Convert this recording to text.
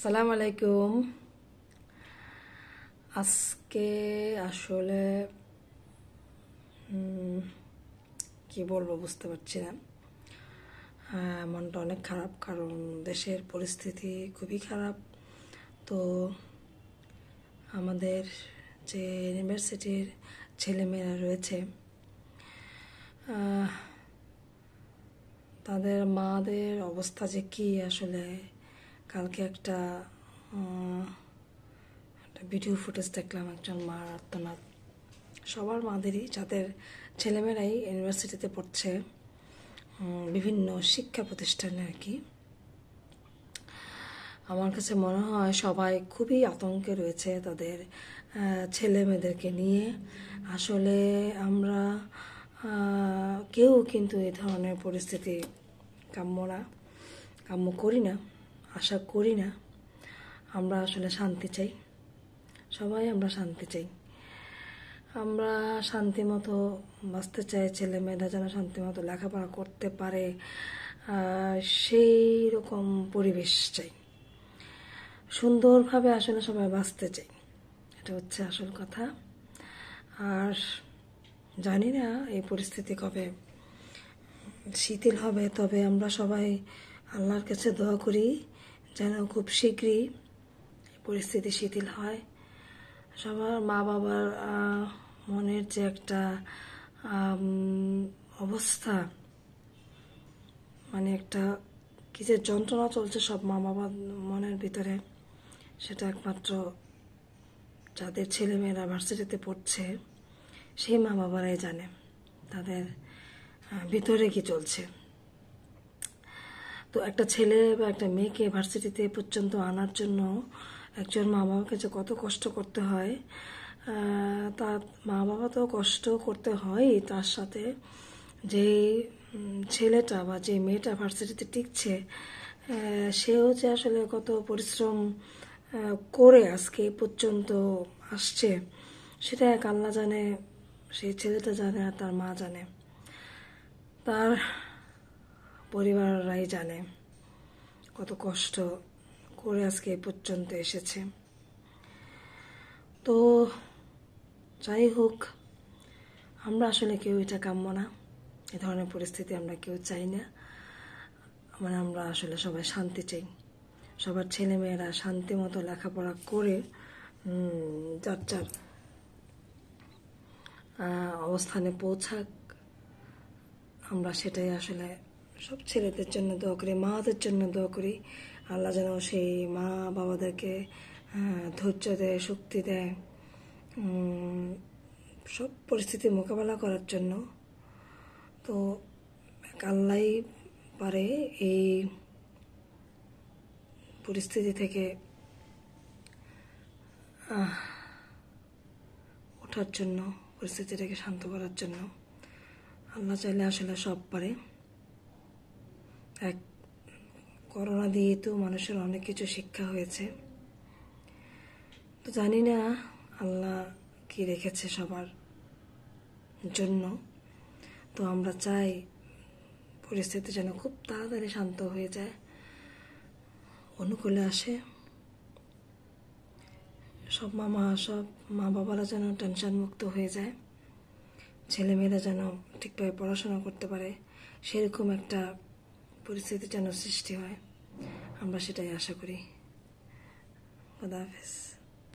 আসসালামু আলাইকুম। আজকে আসলে কি বলবো বুঝতে পারছি না। মনটা অনেক খারাপ, কারণ দেশের পরিস্থিতি খুবই খারাপ। তো আমাদের যে ইউনিভার্সিটির ছেলেমেয়েরা রয়েছে, তাদের মাদের অবস্থা যে কি আসলে, কালকে একটা ভিডিও ফুটেজ দেখলাম, একজন মার আর্তনাদ। সবার মাদেরই, যাদের ছেলেমেয়েরাই ইউনিভার্সিটিতে পড়ছে, বিভিন্ন শিক্ষা প্রতিষ্ঠানে আর কি। আমার কাছে মনে হয় সবাই খুবই আতঙ্কে রয়েছে তাদের ছেলে মেয়েদেরকে নিয়ে। আসলে আমরা কেউ কিন্তু এই ধরনের পরিস্থিতি কাম্য করি না, আশা করি না। আমরা আসলে শান্তি চাই, সবাই আমরা শান্তি চাই। আমরা শান্তি মতো বাঁচতে চাই, ছেলে মেয়েরা যেন শান্তি মতো লেখাপড়া করতে পারে, সেই রকম পরিবেশ চাই। সুন্দরভাবে আসলে সবাই বাঁচতে চাই, এটা হচ্ছে আসল কথা। আর জানি না এই পরিস্থিতি কবে শিথিল হবে, তবে আমরা সবাই আল্লাহর কাছে দোয়া করি যেন খুব শীঘ্রই পরিস্থিতি শিথিল হয়। সবার মা বাবার মনের যে একটা অবস্থা, মানে একটা কি যে যন্ত্রণা চলছে সব মা বাবার মনের ভিতরে, সেটা একমাত্র যাদের ছেলেমেয়েরা ভার্সিটিতে পড়ছে সেই মা বাবারাই জানে তাদের ভিতরে কি চলছে। তো একটা ছেলে বা একটা মেয়েকে ভার্সিটিতে পর্যন্ত আনার জন্য একজন মা বাবাকে যে কত কষ্ট করতে হয়, তার মা বাবা তো কষ্ট করতে হয়, তার সাথে যে ছেলেটা বা যে মেয়েটা ভার্সিটিতে টিকছে, সেও যে আসলে কত পরিশ্রম করে আজকে পর্যন্ত আসছে, সেটা এক আল্লাহ জানে, সেই ছেলেটা জানে আর তার মা জানে, তার পরিবাররাই জানে কত কষ্ট করে আজকে এই পর্যন্ত এসেছে। তো যাই হোক, আমরা আসলে কেউ এটা কাম্য না, এ ধরনের পরিস্থিতি আমরা কেউ চাই না। মানে আমরা আসলে সবাই শান্তি চাই, সবার ছেলেমেয়েরা শান্তি মতো লেখাপড়া করে যার যার অবস্থানে পৌঁছাক। আমরা সেটাই আসলে সব ছেলেদের জন্য দোয়া করি, মাদের জন্য দোয়া করি। আল্লাহ যেন সেই মা বাবাদেরকে ধৈর্য দেয়, শক্তি দেয় সব পরিস্থিতি মোকাবেলা করার জন্য। তো আল্লাহই পারে এই পরিস্থিতি থেকে ওঠার জন্য, পরিস্থিতিটাকে শান্ত করার জন্য। আল্লাহ চাইলে আসলে সব পারে। এক করোনা দিয়ে তো মানুষের অনেক কিছু শিক্ষা হয়েছে। তো জানি না আল্লাহ কি রেখেছে সবার জন্য। তো আমরা চাই পরিস্থিতি যেন খুব তাড়াতাড়ি শান্ত হয়ে যায়, অনুকূলে আসে। সব মা বাবারা যেন টেনশন মুক্ত হয়ে যায়, ছেলেমেয়েরা যেন ঠিকভাবে পড়াশোনা করতে পারে, সেরকম একটা পরিস্থিতি যেন সৃষ্টি হয়। আমরা সেটাই আশা করি। খোদা হাফেজ।